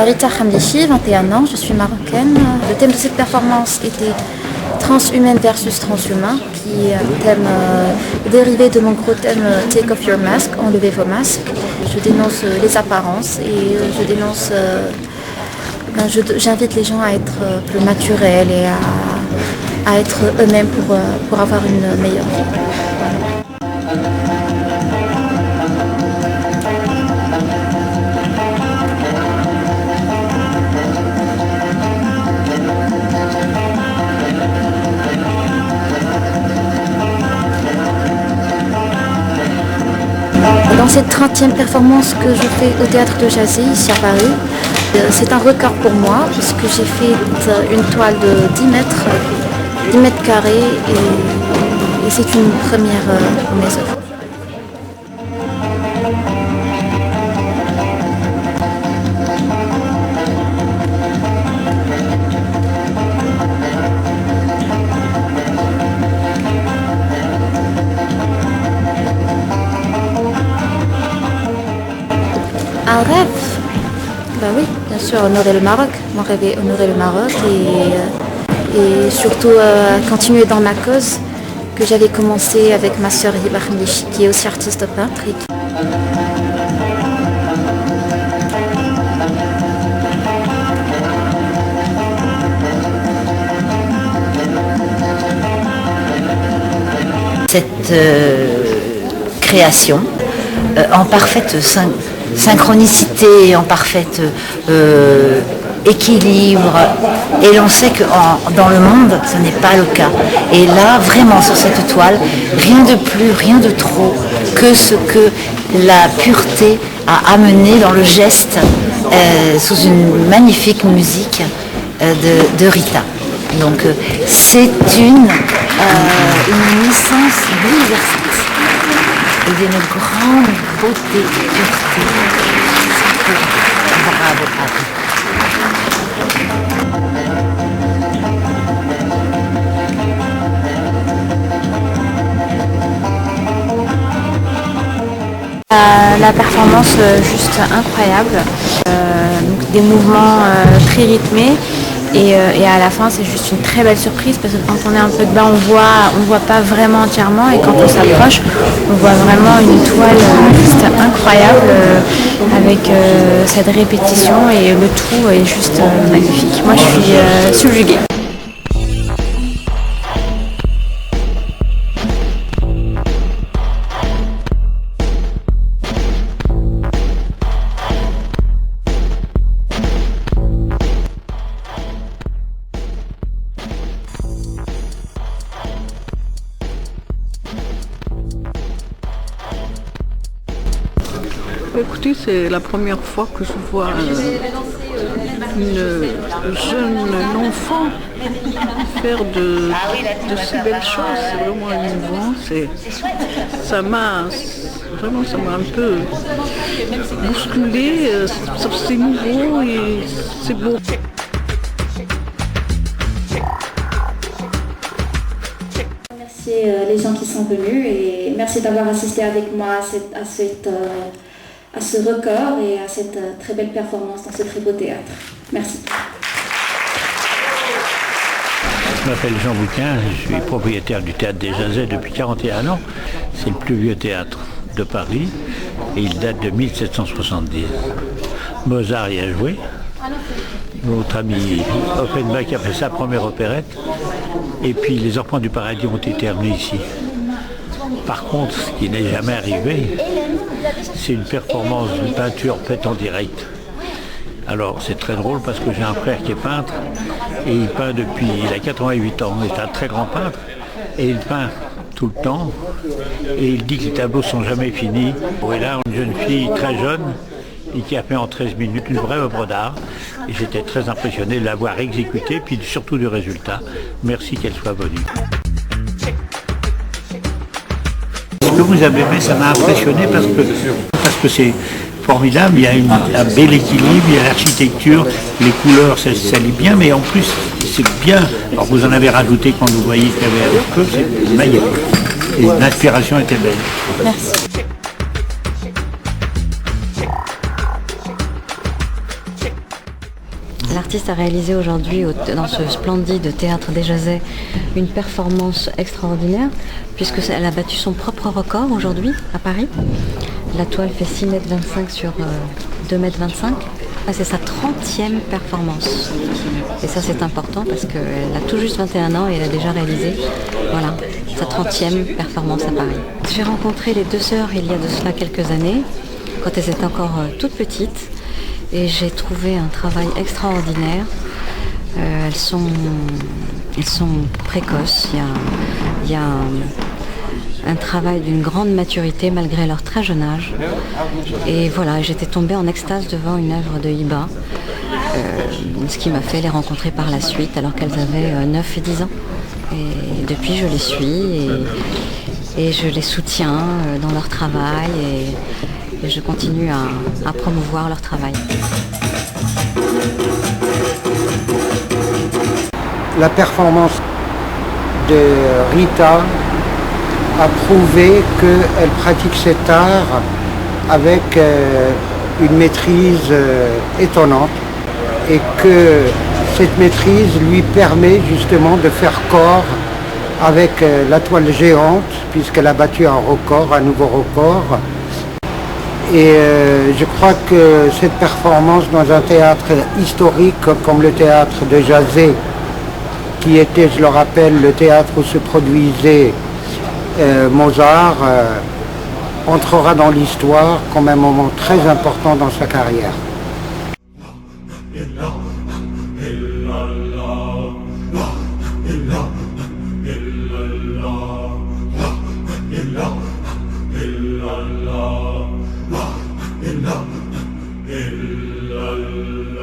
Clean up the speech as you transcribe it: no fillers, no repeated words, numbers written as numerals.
Rita Khamlichi, 21 ans, je suis marocaine. Le thème de cette performance était transhumaine versus transhumain, qui est un thème dérivé de mon gros thème Take off your mask, enlevez vos masques. Je dénonce les apparences et je dénonce, j'invite les gens à être plus naturels et à être eux-mêmes pour avoir une meilleure vie. Dans cette 30e performance que je fais au Théâtre de Jazzy, ici à Paris, c'est un record pour moi puisque j'ai fait une toile de 10 mètres carrés et c'est une première pour mes œuvres. Un rêve, bah oui, bien sûr, honorer le Maroc. Mon rêve est honorer le Maroc et surtout continuer dans ma cause que j'avais commencé avec ma sœur Hiba Khamlichi, qui est aussi artiste peintre. Cette création en parfaite synchronicité, en parfaite équilibre, et l'on sait que dans le monde ce n'est pas le cas, et là vraiment sur cette toile rien de plus, rien de trop que ce que la pureté a amené dans le geste sous une magnifique musique de Rita. Donc c'est une naissance bouleversante et d'une grande beauté, pureté. Bravo, bravo. La performance juste incroyable, donc des mouvements très rythmés et à la fin c'est juste une très belle surprise parce que quand on est un peu dedans on voit pas vraiment entièrement et quand on s'approche on voit vraiment une toile juste incroyable avec cette répétition et le tout est juste magnifique. Moi je suis subjuguée. Écoutez, c'est la première fois que je vois une jeune enfant faire de si belles choses. C'est vraiment émouvant. Ça m'a un peu bousculé. C'est nouveau et c'est beau. remercier les gens qui sont venus et merci d'avoir assisté avec moi à ce record et à cette très belle performance dans ce très beau théâtre. Merci. Je m'appelle Jean Bouquin, je suis propriétaire du Théâtre des Jazets depuis 41 ans. C'est le plus vieux théâtre de Paris et il date de 1770. Mozart y a joué. Notre ami Offenbach a fait sa première opérette. Et puis les Enfants du Paradis ont été amenés ici. Par contre, ce qui n'est jamais arrivé, c'est une performance de peinture faite en direct. Alors c'est très drôle parce que j'ai un frère qui est peintre et il peint il a 88 ans, il est un très grand peintre et il peint tout le temps et il dit que les tableaux sont jamais finis. Et là, une jeune fille très jeune et qui a fait en 13 minutes une vraie œuvre d'art et j'étais très impressionné de l'avoir exécutée puis surtout du résultat. Merci qu'elle soit venue. Ce que vous avez fait, ça m'a impressionné parce que c'est formidable, il y a un bel équilibre, il y a l'architecture, les couleurs, ça lit bien, mais en plus, c'est bien. Alors vous en avez rajouté quand vous voyez qu'il y avait un peu, c'est magnifique. Et l'inspiration était belle. Merci. L'artiste a réalisé aujourd'hui, dans ce splendide théâtre des Jazets, une performance extraordinaire, puisqu'elle a battu son propre record aujourd'hui à Paris. La toile fait 6,25 m sur 2,25 m. C'est sa 30e performance. Et ça, c'est important parce qu'elle a tout juste 21 ans et elle a déjà réalisé sa 30e performance à Paris. J'ai rencontré les deux sœurs il y a de cela quelques années, quand elles étaient encore toutes petites. Et j'ai trouvé un travail extraordinaire. Elles sont précoces. Il y a un travail d'une grande maturité malgré leur très jeune âge. Et voilà, j'étais tombée en extase devant une œuvre de Hiba, ce qui m'a fait les rencontrer par la suite alors qu'elles avaient 9 et 10 ans. Et depuis, je les suis et je les soutiens dans leur travail et je continue à promouvoir leur travail. La performance de Rita a prouvé qu'elle pratique cet art avec une maîtrise étonnante et que cette maîtrise lui permet justement de faire corps avec la toile géante puisqu'elle a battu un nouveau record. Et je crois que cette performance dans un théâtre historique comme le théâtre de Jazet, qui était, je le rappelle, le théâtre où se produisait Mozart, entrera dans l'histoire comme un moment très important dans sa carrière. إلا الله